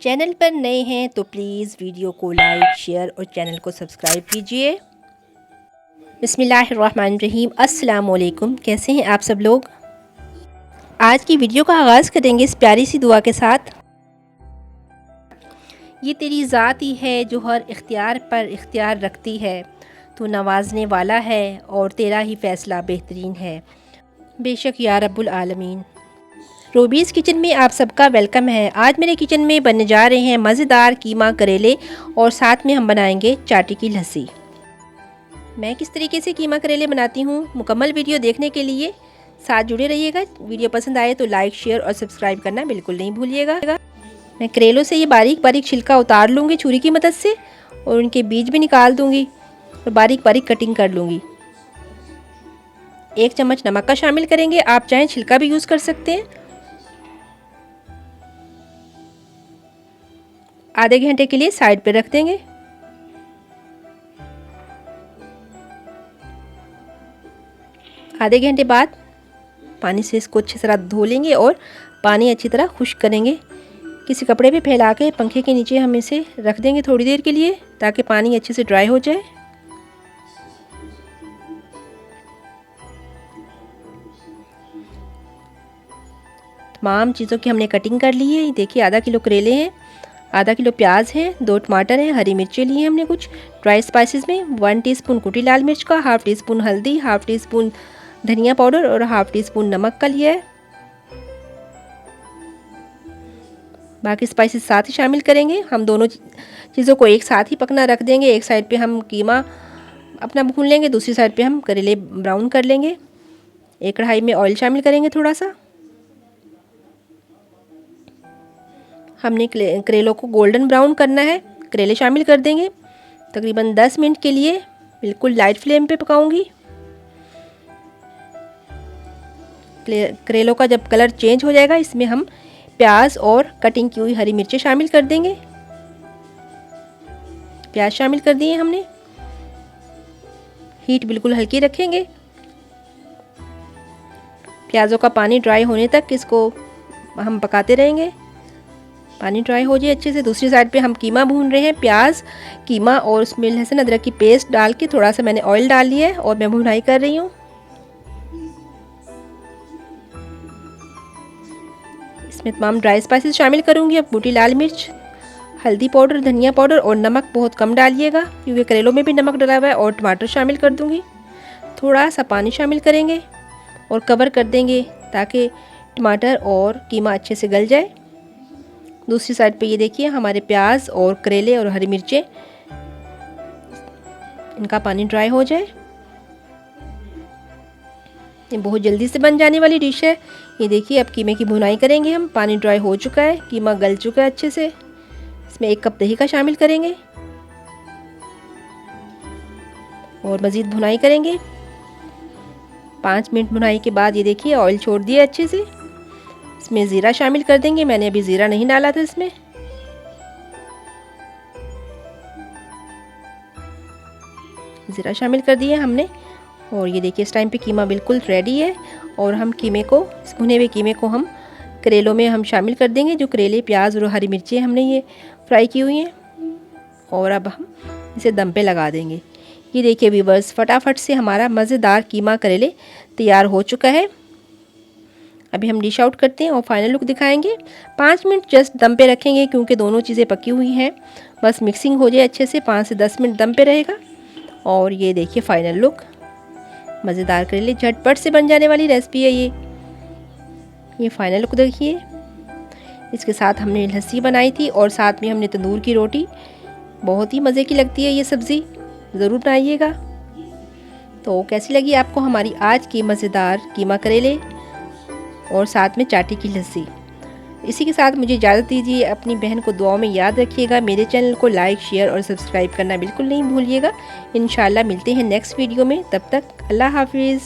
Channel पर नए हैं तो प्लीज़ वीडियो को लाइक शेयर और चैनल को सब्सक्राइब कीजिए। बिस्मिल्लाहिर्रहमानिर्रहीम। अस्सलाम वालेकुम। कैसे हैं आप सब लोग। आज की वीडियो का आगाज़ करेंगे इस प्यारी सी दुआ के साथ। ये तेरी ज़ात ही है जो हर इख्तियार पर इख्तियार रखती है, तू नवाजने वाला है और तेरा ही फ़ैसला बेहतरीन है, बेशक या रब्बुल आलमीन। रूबीज़ किचन में आप सबका वेलकम है। आज मेरे किचन में बनने जा रहे हैं मज़ेदार कीमा करेले और साथ में हम बनाएंगे चाटी की लस्सी। मैं किस तरीके से कीमा करेले बनाती हूँ, मुकम्मल वीडियो देखने के लिए साथ जुड़े रहिएगा। वीडियो पसंद आए तो लाइक शेयर और सब्सक्राइब करना बिल्कुल नहीं भूलिएगा। मैं करेलों से ये बारीक बारीक छिलका उतार लूँगी छुरी की मदद से और उनके बीज भी निकाल दूँगी और बारीक बारीक कटिंग कर लूँगी। 1 चम्मच नमक का शामिल करेंगे, आप चाहें छिलका भी यूज़ कर सकते हैं। आधे घंटे के लिए साइड पे रख देंगे। आधे घंटे बाद पानी से इसको अच्छी तरह धो लेंगे और पानी अच्छी तरह खुश्क करेंगे। किसी कपड़े पे फैला के पंखे के नीचे हम इसे रख देंगे थोड़ी देर के लिए ताकि पानी अच्छे से ड्राई हो जाए। तमाम चीज़ों की हमने कटिंग कर ली है। देखिए आधा किलो करेले हैं, आधा किलो प्याज है, 2 टमाटर हैं, हरी मिर्चें लिए हैं हमने कुछ। ड्राई स्पाइसेस में 1 टीस्पून कुटी लाल मिर्च का, हाफ़ टी स्पून हल्दी, हाफ़ टी स्पून धनिया पाउडर और हाफ़ टी स्पून नमक का लिया है। बाकी स्पाइसेस साथ ही शामिल करेंगे। हम दोनों चीज़ों को एक साथ ही पकना रख देंगे। एक साइड पे हम कीमा अपना भून लेंगे, दूसरी साइड पे हम करेले ब्राउन कर लेंगे। एक कढ़ाई में ऑयल शामिल करेंगे थोड़ा सा। हमने करेलों को गोल्डन ब्राउन करना है। करेले शामिल कर देंगे। तकरीबन 10 मिनट के लिए बिल्कुल लाइट फ्लेम पे पकाऊंगी। करेलों का जब कलर चेंज हो जाएगा इसमें हम प्याज और कटिंग की हुई हरी मिर्चें शामिल कर देंगे। प्याज शामिल कर दिए हमने। हीट बिल्कुल हल्की रखेंगे। प्याज़ों का पानी ड्राई होने तक इसको हम पकाते रहेंगे। पानी ड्राई हो जाए अच्छे से। दूसरी साइड पे हम कीमा भून रहे हैं। प्याज, कीमा और उसमें लहसुन अदरक की पेस्ट डाल के थोड़ा सा मैंने ऑयल डाल लिया है और मैं भुनाई कर रही हूँ। इसमें तमाम ड्राई स्पाइसेस शामिल करूँगी। अब कुटी लाल मिर्च, हल्दी पाउडर, धनिया पाउडर और नमक बहुत कम डालिएगा क्योंकि करेलों में भी नमक डला हुआ है। और टमाटर शामिल कर दूँगी। थोड़ा सा पानी शामिल करेंगे और कवर कर देंगे ताकि टमाटर और कीमा अच्छे से गल जाए। दूसरी साइड पे ये देखिए हमारे प्याज और करेले और हरी मिर्चें, इनका पानी ड्राई हो जाए। ये बहुत जल्दी से बन जाने वाली डिश है। ये देखिए अब कीमे की भुनाई करेंगे हम। पानी ड्राई हो चुका है, कीमा गल चुका है अच्छे से। इसमें 1 कप दही का शामिल करेंगे और मज़ीद भुनाई करेंगे। 5 मिनट भुनाई के बाद ये देखिए ऑयल छोड़ दिया अच्छे से। इसमें ज़ीरा शामिल कर देंगे। मैंने अभी ज़ीरा नहीं डाला था इसमें। ज़ीरा शामिल कर दिया हमने और ये देखिए इस टाइम पे कीमा बिल्कुल रेडी है। और हम कीमे को, इस भुने हुए कीमे को हम करेलों में हम शामिल कर देंगे। जो करेले, प्याज और हरी मिर्चें हमने ये फ्राई की हुई हैं और अब हम इसे दम पे लगा देंगे। ये देखिए व्यूअर्स, फटाफट से हमारा मज़ेदार कीमा करेले तैयार हो चुका है। अभी हम डिश आउट करते हैं और फाइनल लुक दिखाएंगे। 5 मिनट जस्ट दम पे रखेंगे क्योंकि दोनों चीज़ें पकी हुई हैं। बस मिक्सिंग हो जाए अच्छे से। 5 से 10 मिनट दम पे रहेगा। और ये देखिए फाइनल लुक। मज़ेदार करेले झटपट से बन जाने वाली रेसिपी है ये फाइनल लुक देखिए। इसके साथ हमने लस्सी बनाई थी और साथ में हमने तंदूर की रोटी। बहुत ही मज़े की लगती है ये सब्ज़ी, ज़रूर बनाइएगा। तो कैसी लगी आपको हमारी आज की मज़ेदार कीमा करेले और साथ में चाटी की लस्सी। इसी के साथ मुझे इजाज़त दीजिए। अपनी बहन को दुआओं में याद रखिएगा। मेरे चैनल को लाइक शेयर और सब्सक्राइब करना बिल्कुल नहीं भूलिएगा। इंशाल्लाह मिलते हैं नेक्स्ट वीडियो में। तब तक अल्लाह हाफिज़।